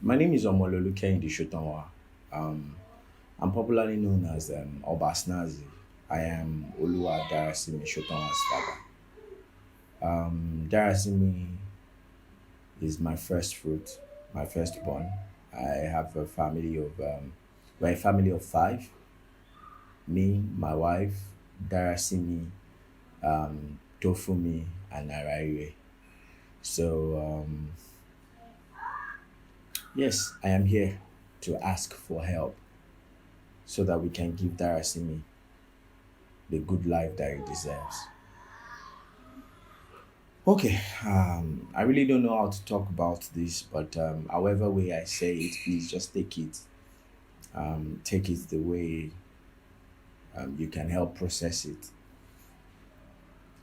My name is Omololu Sotonwa. Um, I'm popularly known as Obasnazi. I am Oluwadarasimi Sotonwa's father. Darasimi is my first fruit, my firstborn. I have a family of we're a family of five. Me, my wife, Darasimi, Tofumi, and Araire. So yes, I am here to ask for help so that we can give Darasimi the good life that he deserves. Okay, I really don't know how to talk about this, but however way I say it, please just take it the way you can help process it.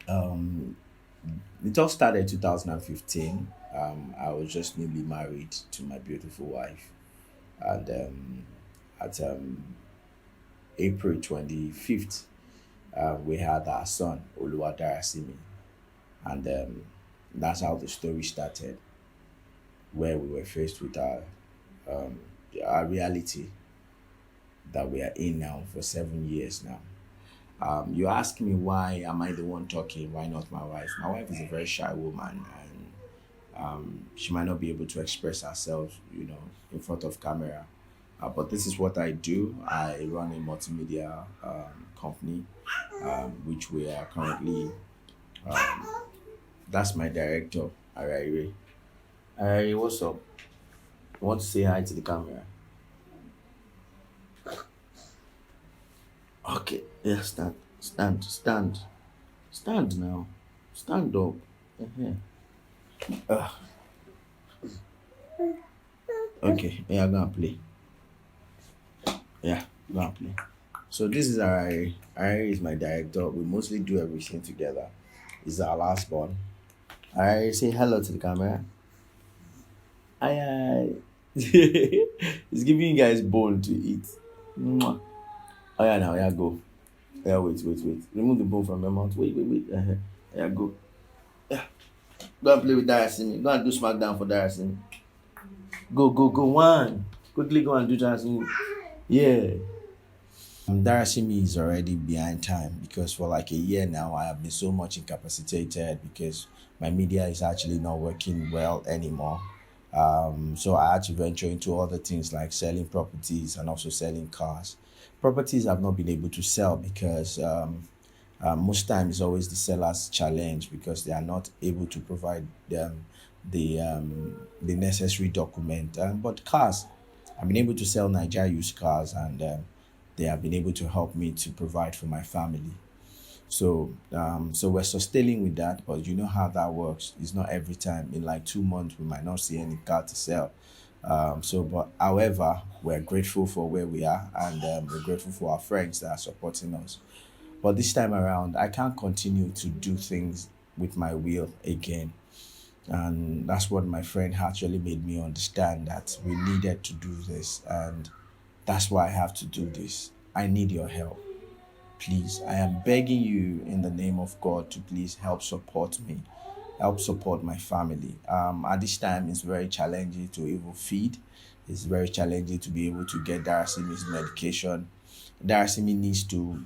Um, it all started 2015. I was just newly married to my beautiful wife, and at April 25th, we had our son Oluwadarasimi, and that's how the story started, where we were faced with um, our reality that we are in now for 7 years now. You ask me why am I the one talking? Why not my wife? My wife is a very shy woman, and she might not be able to express herself, in front of camera. But this is what I do. I run a multimedia company, which we are currently. That's my director, Araire. Araire, what's up? You want to say hi to the camera? Okay, yeah, stand now, stand up. Uh-huh. Okay, yeah, I'm gonna play. Yeah, I'm gonna play. So this is Araire. Araire is my director. We mostly do everything together. He's our last born. Araire, say hello to the camera. Aye. He's giving you guys bone to eat. Mwah. Oh yeah, now yeah, go. Yeah, wait. Remove the bone from your mouth. Wait. Uh-huh. Yeah, go. Yeah, go and play with Darasimi. Go and do SmackDown for Darasimi. Go. One. Quickly go and do Darasimi. Yeah. Darasimi is already behind time because for like a year now, I have been so much incapacitated because my media is actually not working well anymore. So I had to venture into other things like selling properties and also selling cars. Properties I've not been able to sell because most times it's always the seller's challenge because they are not able to provide them the necessary document. But cars, I've been able to sell Nigeria used cars, and they have been able to help me to provide for my family. So we're sustaining with that, but you know how that works. It's not every time. In like 2 months, we might not see any car to sell. But however, we're grateful for where we are, and we're grateful for our friends that are supporting us. But this time around, I can't continue to do things with my will again. And that's what my friend actually made me understand, that we needed to do this. And that's why I have to do this. I need your help. Please, I am begging you in the name of God to please help support me, help support my family. At this time, it's very challenging to even feed. It's very challenging to be able to get Darasimi's medication. Darasimi needs to,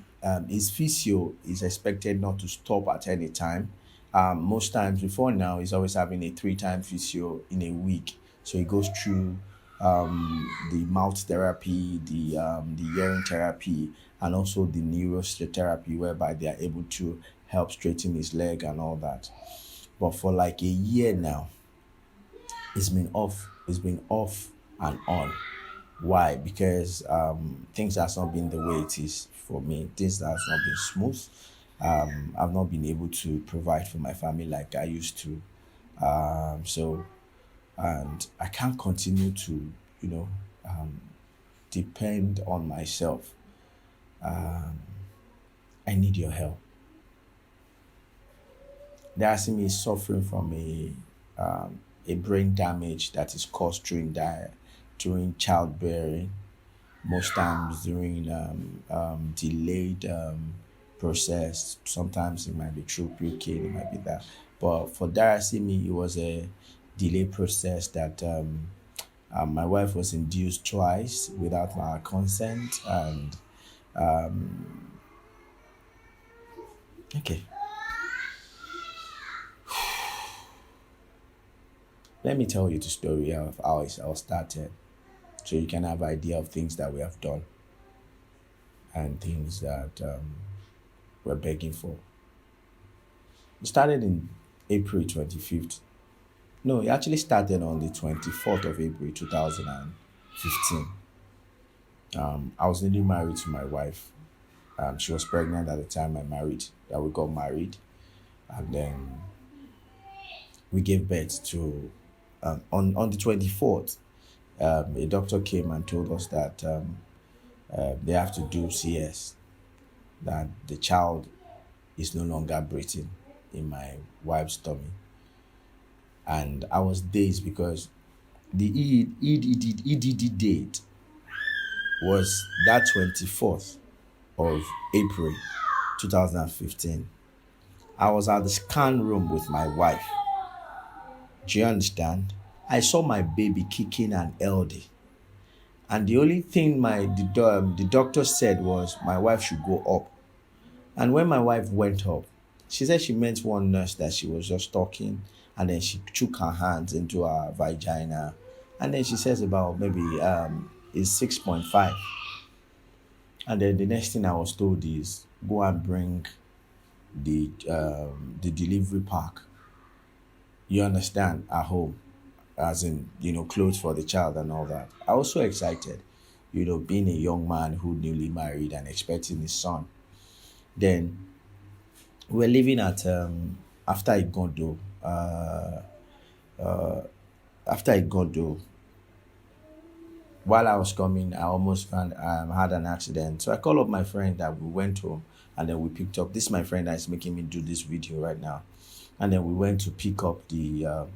his physio is expected not to stop at any time. Most times before now, he's always having a three-time physio in a week. So he goes through the mouth therapy, the hearing therapy, and also the neurotherapy, whereby they are able to help straighten his leg and all that. But for like a year now, it's been off. It's been off and on. Why? Because things has not been the way it is for me. Things has not been smooth. I've not been able to provide for my family like I used to. So and I can't continue to, you know, um, depend on myself. I need your help. Darasimi is suffering from a brain damage that is caused during childbearing, most times during delayed process. Sometimes it might be through puking, it might be that. But for Darasimi, it was a delay process that My wife was induced twice without my consent, and okay. Let me tell you the story of how it all started, so you can have idea of things that we have done and things that we're begging for. It started in April 25th. No, it actually started on the 24th of April 2015. I was newly married to my wife. She was pregnant at the time that we got married. And then we gave birth to, on the 24th, a doctor came and told us that they have to do CS, that the child is no longer breathing in my wife's tummy. And I was dazed because the EDD date was that 24th of April 2015. I was at the scan room with my wife. Do you understand? I saw my baby kicking an LD. And the only thing the doctor said was my wife should go up. And when my wife went up, she said she met one nurse that she was just talking, and then she took her hands into her vagina, and then she says about maybe is 6.5. And then the next thing I was told is go and bring the delivery pack. You understand, at home, as in clothes for the child and all that. I was so excited, being a young man who newly married and expecting his son. Then we're living at after Igodo. After Igodo, while I was coming, I almost had an accident. So I called up my friend that we went home, and then we picked up. This is my friend that is making me do this video right now. And then we went to pick up the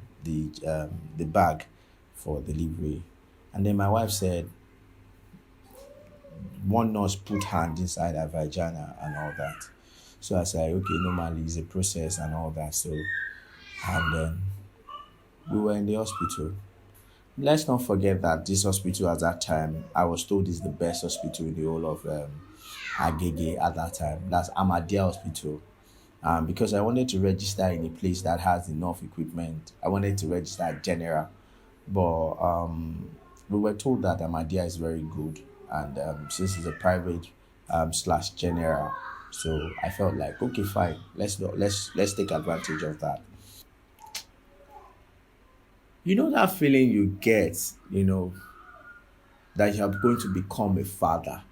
bag for delivery. And then my wife said one nurse put hand inside her vagina and all that. So I said, okay, normally it's a process and all that. So, and then we were in the hospital. Let's not forget that this hospital at that time, I was told is the best hospital in the whole of Agege at that time. That's Ahmadiyya Hospital. Because I wanted to register in a place that has enough equipment. I wanted to register at General. But we were told that Ahmadiyya is very good. And since it's a private slash general, so I felt like, okay, fine, let's take advantage of that. You know that feeling you get, that you are going to become a father.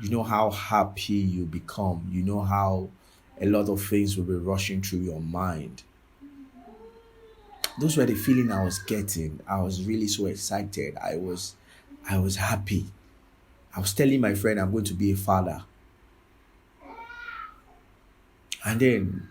You know how happy you become. You know how a lot of things will be rushing through your mind. Those were the feeling I was getting. I was really so excited. I was happy. I was telling my friend I'm going to be a father. And then